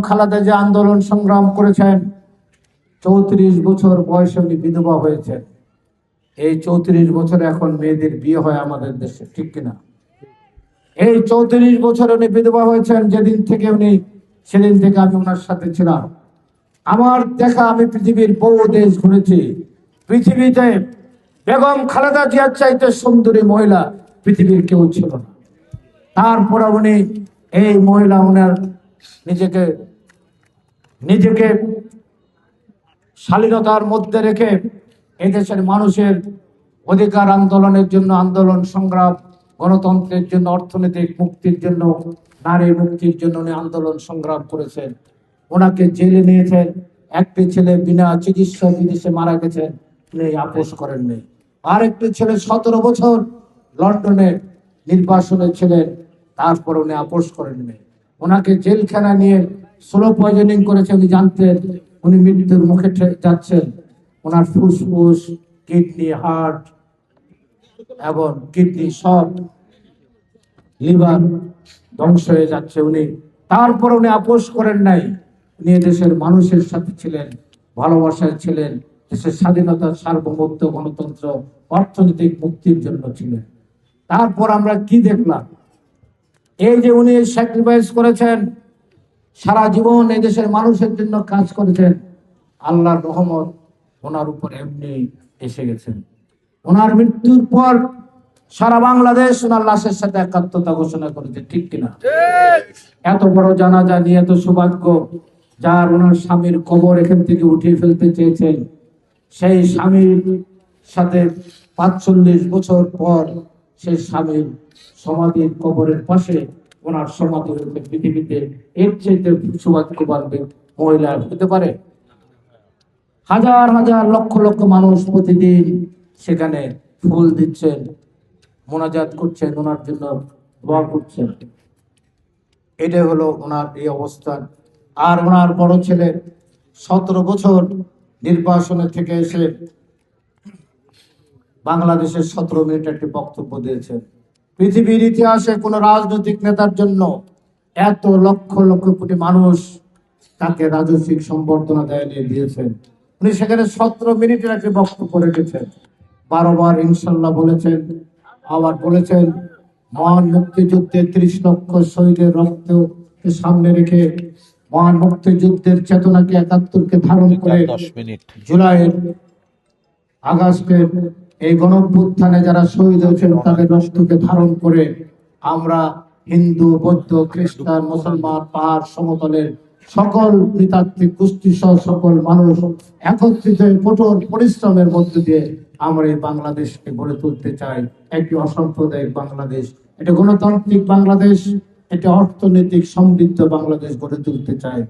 খালেদা যে আন্দোলন সংগ্রাম করেছেন, 34 বছর বয়সে উনি বিধবা হয়েছেন। এই 34 বছরে এখন মেয়েদের বিয়ে হয় আমাদের দেশে, ঠিক কিনা? এই 34 বছর উনি বিধবা হয়েছেন সেদিন থেকে আমি ওনার সাথে ছিলাম। আমার দেখা, আমি পৃথিবীর বহু দেশ ঘুরেছি। পৃথিবীতে বেগম খালেদা জিয়ার চাইতে সুন্দরী মহিলা পৃথিবীর কেউ ছিল না। তারপরে উনি এই মহিলা ওনার নিজেকে নিজেকে শালীনতার মধ্যে রেখে এদেশের মানুষের অধিকার আন্দোলনের জন্য আন্দোলন সংগ্রাম, গণতন্ত্রের জন্য, অর্থনৈতিক মুক্তির জন্য, নারী মুক্তির জন্য উনি আন্দোলন সংগ্রাম করেছেন। ওনাকে জেলে নিয়েছেন। একটি ছেলে বিনা চিকিৎসা বিদেশে মারা গেছেন, উনি আপোষ করেননি। আরেকটি ছেলে 17 বছর লন্ডনে নির্বাসনে ছিলেন, তারপর উনি আপোষ করেননি। ওনাকে জেলখানা নিয়ে স্লো পয়জনিং করেছে। উনি জানতেন উনি মৃত্যুর মুখে যাচ্ছেন। ওনার ফুসফুস, কিডনি, হার্ট এবং কিডনি সব, লিভার ধ্বংস হয়ে যাচ্ছে। তারপর উনি আপোষ করেন নাই। উনি দেশের মানুষের সাথে ছিলেন, ভালোবাসায় ছিলেন, দেশের স্বাধীনতা, সার্বভৌমত্ব, গণতন্ত্র, অর্থনৈতিক মুক্তির জন্য ছিলেন। তারপর আমরা কি দেখলাম? এই যে উনি স্যাক্রিফাইস করেছেন, সারা জীবন এই দেশের মানুষের জন্য কাজ করেছেন, আল্লাহর রহমত ওনার উপর এমনি এসে গেছেন। ওনার মৃত্যুর পর সারা বাংলাদেশ ওনার লাশের সাথে একাত্মতা ঘোষণা করেছে, ঠিক কিনা? এত বড় জানাজা নিয়ে এত সৌভাগ্য, যার ওনার স্বামীর কবর এখান থেকে উঠিয়ে ফেলতে চেয়েছেন, সেই স্বামীর সাথে 45 বছর পর সেই স্বামীর সমাধির কবরের পাশে ওনার সমাধি হয়েছে। পৃথিবীতে এর চাইতে সৌভাগ্যবান মহিলা হতে পারে? হাজার হাজার লক্ষ লক্ষ মানুষ প্রতিদিন সেখানে ফুল দিচ্ছেন, মোনাজাত করছেন, ওনার জন্য দোয়া করছেন। এটা হলো ওনার এই অবস্থান। আর ওনার বড় ছেলে 17 বছর নির্বাসনে থেকে এসে বাংলাদেশের 17 মিনিট একটি বক্তব্য দিয়েছেন। পৃথিবীর ইতিহাসে কোন রাজনৈতিক নেতার জন্য এত লক্ষ লক্ষ কোটি মানুষ তাকে রাজনৈতিক সম্বর্ধনা দিয়েছেন। উনি সেখানে 17 মিনিটের একটি বক্তব্য রেখেছেন। 12 বার ইনশাল্লাহ বলেছেন। আবার বলেছেন মহান মুক্তিযুদ্ধে 30 লক্ষ শহীদের রক্তকে সামনে রেখে, মহান মুক্তিযুদ্ধের চেতনাকে, 71কে ধারণ করে, জুলাইয়ের, আগস্টের এই গণঅভ্যুত্থানে যারা শহীদ হয়েছেন তাদের রক্তকে ধারণ করে আমরা হিন্দু, বৌদ্ধ, খ্রিস্টান, মুসলমান, পাহাড় সমতলের সকল নৃতাত্ত্বিক গোষ্ঠী সহ সকল মানুষ একত্রিত কঠোর পরিশ্রমের মধ্য দিয়ে আমরা এই বাংলাদেশকে গড়ে তুলতে চাই, একটি অসাম্প্রদায়িক বাংলাদেশ, এটা গণতান্ত্রিক বাংলাদেশ, এটা অর্থনৈতিক সমৃদ্ধ বাংলাদেশ গড়ে তুলতে চাই।